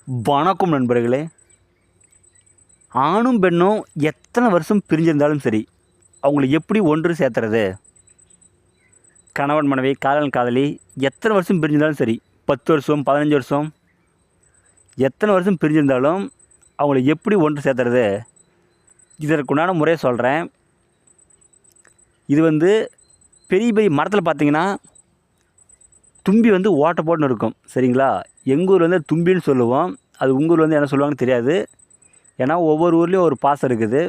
வணக்கம் நண்பர்களே. ஆணும் பெண்ணும் எத்தனை வருஷம் பிரிஞ்சிருந்தாலும் சரி, அவங்கள எப்படி ஒன்று சேர்த்துறது? கணவன் மனைவி, காதலன் காதலி எத்தனை வருஷம் பிரிஞ்சிருந்தாலும் சரி, 10 வருஷம் 15 வருஷம் எத்தனை வருஷம் பிரிஞ்சிருந்தாலும் அவங்கள எப்படி ஒன்று சேர்த்துறது? இதற்குண்டான முறையை சொல்கிறேன். இது பெரிய பெரிய மரத்தில் பார்த்தீங்கன்னா தும்பி ஓட்டை போட்டுன்னு இருக்கும், சரிங்களா? எங்கள் ஊர் தும்பின்னு சொல்லுவோம். அது உங்கள் ஊர் என்ன சொல்லுவாங்கன்னு தெரியாது. ஏன்னா ஒவ்வொரு ஊர்லேயும் ஒரு பாசம் இருக்குது.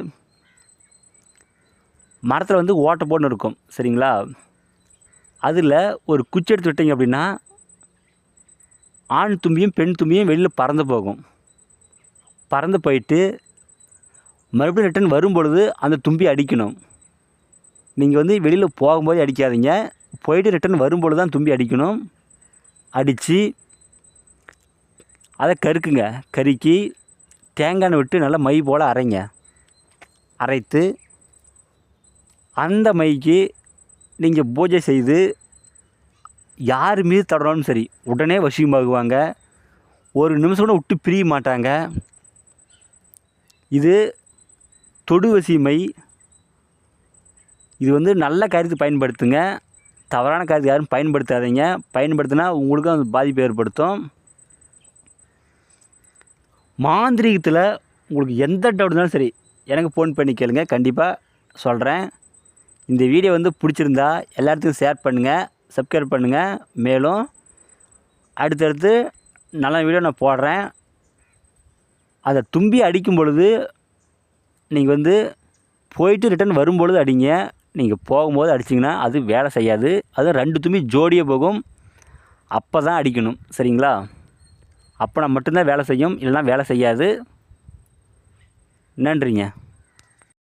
மரத்தில் ஓட்டை போட்டுன்னு இருக்கும், சரிங்களா? அதில் ஒரு குச்சி எடுத்து விட்டீங்க அப்படின்னா ஆண் தும்பியும் பெண் தும்பியும் வெளியில் பறந்து போகும். பறந்து போயிட்டு மறுபடியும் ரிட்டன் வரும்பொழுது அந்த தும்பி அடிக்கணும். நீங்கள் வெளியில் போகும்போது அடிக்காதீங்க, போயிட்டு ரிட்டன் வரும்பொழுது தான் தும்பி அடிக்கணும். அடித்து அதை கருக்குங்க. கருக்கி தேங்காய் விட்டு நல்லா மை போல் அரைங்க. அரைத்து அந்த மைக்கு நீங்கள் பூஜை செய்து யார் மீது தடனாலும் சரி உடனே வசியமாகுவாங்க. ஒரு நிமிஷம் கூட விட்டு பிரிய மாட்டாங்க. இது தொடு வசி மை. இது நல்ல காரியத்துக்கு பயன்படுத்துங்க. தவறான காரியத்துக்கு யாரும் பயன்படுத்தாதீங்க. பயன்படுத்தினா உங்களுக்கும் அது பாதிப்பு ஏற்படுத்தும். மாந்திரீகத்தில் உங்களுக்கு எந்த டவுட் இருந்தாலும் சரி எனக்கு ஃபோன் பண்ணி கேளுங்க, கண்டிப்பாக சொல்கிறேன். இந்த வீடியோ பிடிச்சிருந்தா எல்லாத்துக்கும் ஷேர் பண்ணுங்கள், சப்ஸ்கிரைப் பண்ணுங்கள். மேலும் அடுத்தடுத்து நல்ல வீடியோ நான் போடுறேன். அதை தும்பி அடிக்கும் பொழுது நீங்கள் போயிட்டு ரிட்டன் வரும்பொழுது அடிங்க. நீங்கள் போகும்போது அடிச்சிங்கன்னா அது வேலை செய்யாது. அதுவும் 2 தும்பி ஜோடியாக போகும். அப்போ தான் அடிக்கணும், சரிங்களா? அப்போனா மட்டும்தான் வேலை செய்யும், இல்லைனா வேலை செய்யாது. நன்றிங்க.